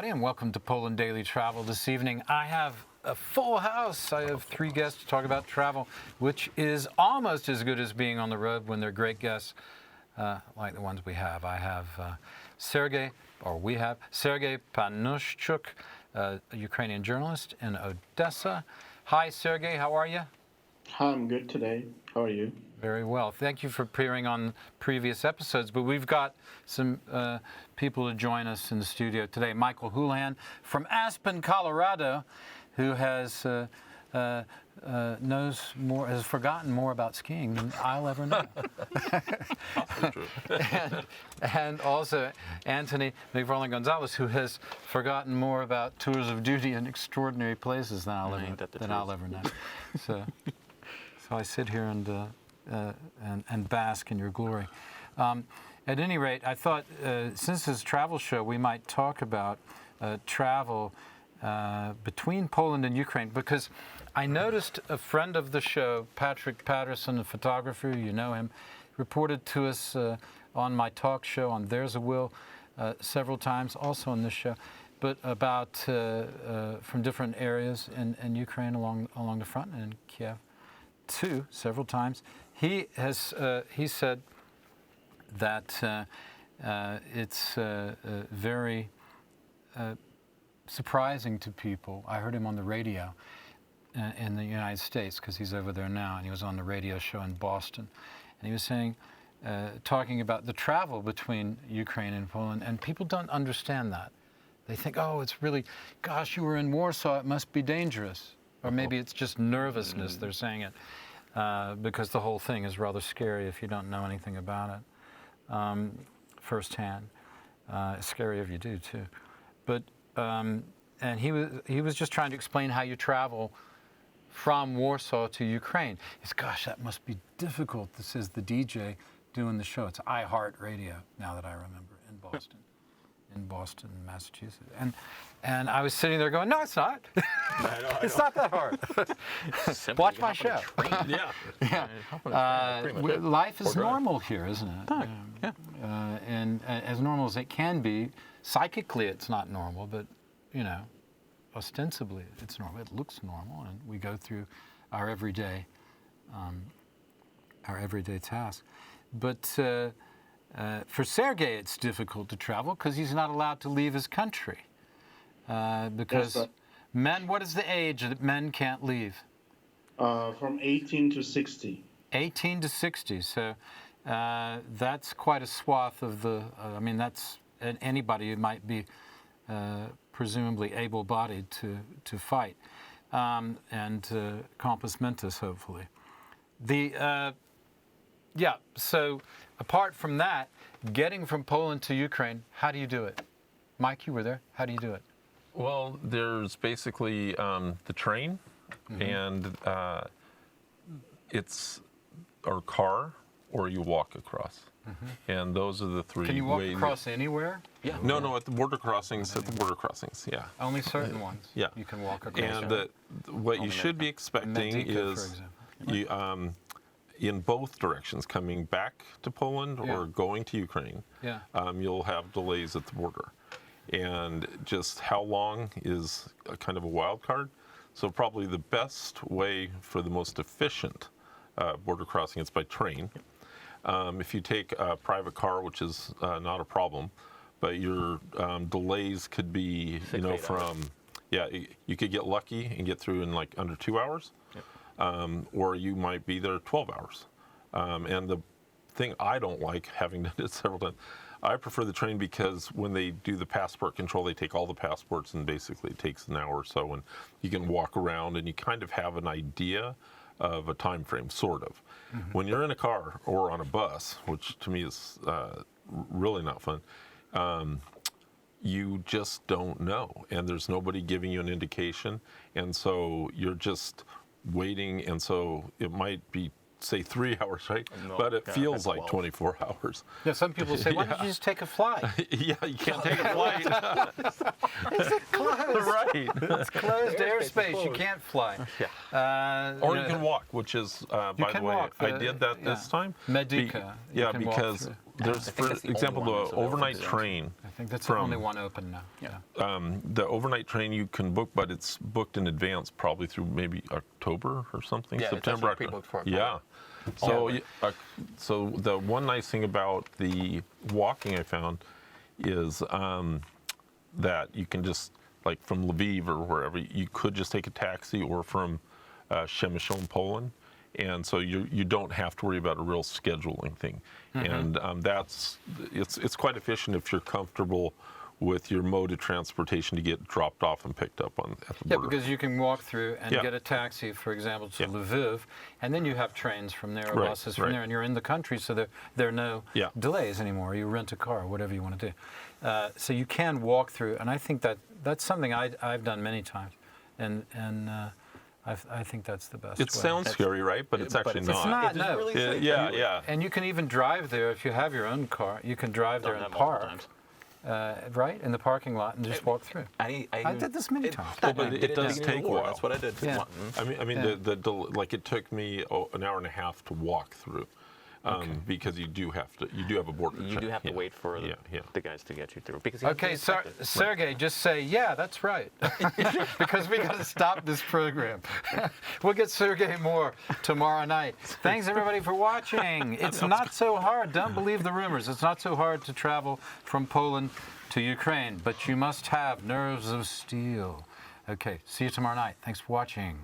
everybody, and welcome to Poland Daily Travel. This evening, I have a full house. I have three guests to talk about travel, which is almost as good as being on the road when they're great guests, like the ones we have. I have we have Sergei Panushchuk, a Ukrainian journalist in Odessa. Hi, Sergei. How are you? Hi, I'm good today. How are you? Very well. Thank you for appearing on previous episodes. But we've got some people to join us in the studio today. Michael Houlihan from Aspen, Colorado, who has has forgotten more about skiing than I'll ever know. and also Anthony McFarland Gonzalez, who has forgotten more about tours of duty in extraordinary places than I'll ever know. So I sit here and bask in your glory. At any rate, I thought since this is a travel show, we might talk about travel between Poland and Ukraine, because I noticed a friend of the show, Patrick Patterson, a photographer, you know him, reported to us on my talk show on There's a Will several times, also on this show, but about from different areas in Ukraine along the front and in Kiev too, several times. He said that it's very surprising to people. I heard him on the radio in the United States, because he's over there now, and he was on the radio show in Boston, and he was saying, talking about the travel between Ukraine and Poland, and people don't understand that. They think, oh, it's really, gosh, you were in Warsaw, it must be dangerous. Or maybe it's just nervousness, they're saying it, because the whole thing is rather scary if you don't know anything about it firsthand. It's scary if you do, too. But, and he was just trying to explain how you travel from Warsaw to Ukraine. It's, gosh, that must be difficult. This is the DJ doing the show. It's iHeartRadio, now that I remember, in Boston, Massachusetts. And I was sitting there going, no, it's not. It's not that hard. Watch my show. Life is normal here, isn't it? And as normal as it can be. Psychically, it's not normal, but, you know, ostensibly, it's normal. It looks normal, and we go through our everyday tasks. But for Sergei, it's difficult to travel because he's not allowed to leave his country. Because men, what is the age that men can't leave? From 18 to 60. 18 to 60. So that's quite a swath of the. I mean, that's anybody who might be presumably able-bodied to fight, and compos mentis, hopefully. So apart from that, getting from Poland to Ukraine, how do you do it? Mike, you were there. How do you do it? Well, there's basically the train, and it's or car, or you walk across. And those are the three ways. Can you walk across anywhere? Yeah. No, at the border crossings, yeah. Only certain ones. Yeah. You can walk across. And what you should be expecting is you, in both directions, coming back to Poland or going to Ukraine, you'll have delays at the border. And just how long is a kind of a wild card. So probably the best way for the most efficient border crossing is by train. If you take a private car, which is not a problem, but your delays could be, you could get lucky and get through in like under 2 hours, or you might be there 12 hours. And the thing I don't like, having done it several times, I prefer the train because when they do the passport control, they take all the passports, and basically it takes an hour or so, and you can walk around and you kind of have an idea of a time frame, sort of. When you're in a car or on a bus, which to me is really not fun, you just don't know, and there's nobody giving you an indication, and so you're just waiting, and so it might be, say, 3 hours, right? But it feels like 24 hours. Yeah, some people say, why don't you just take a flight? You can't take a flight. Is it closed? Right. It's closed airspace. You can't fly. Or you can walk, which is, by the way, I did that this time. Medica. Because there's, for example, the overnight train. I think that's the only one open now. Yeah. The overnight train you can book, but it's booked in advance, probably through maybe October or something. Yeah, September. it's actually pre-booked for Yeah. So the one nice thing about the walking I found is that you can just, like from Lviv or wherever, you could just take a taxi, or from Przemysl, Poland. And so you don't have to worry about a real scheduling thing. And it's quite efficient if you're comfortable with your mode of transportation to get dropped off and picked up at the border. Yeah, because you can walk through and get a taxi, for example, to Lviv, and then you have trains from there, or buses from there, and you're in the country, so there are no delays anymore. You rent a car, whatever you want to do. So you can walk through, and I think that's something I've done many times, and I think that's the best way. It sounds scary, right? But it's actually not. It's not, no. Really Yeah. And you can even drive there if you have your own car. You can drive there and park. Right, in the parking lot, and just walk through. I did this many times. But it does take a while. That's what I did. Yeah. I mean, like it took me an hour and a half to walk through, because you do have a border check. You do have to wait for the guys to get you through. Because Sergey, just say, yeah, that's right, because we got to stop this program. We'll get Sergey more tomorrow night. Thanks everybody for watching. It's not so hard. Don't believe the rumors. It's not so hard to travel from Poland to Ukraine, but you must have nerves of steel. Okay, see you tomorrow night. Thanks for watching.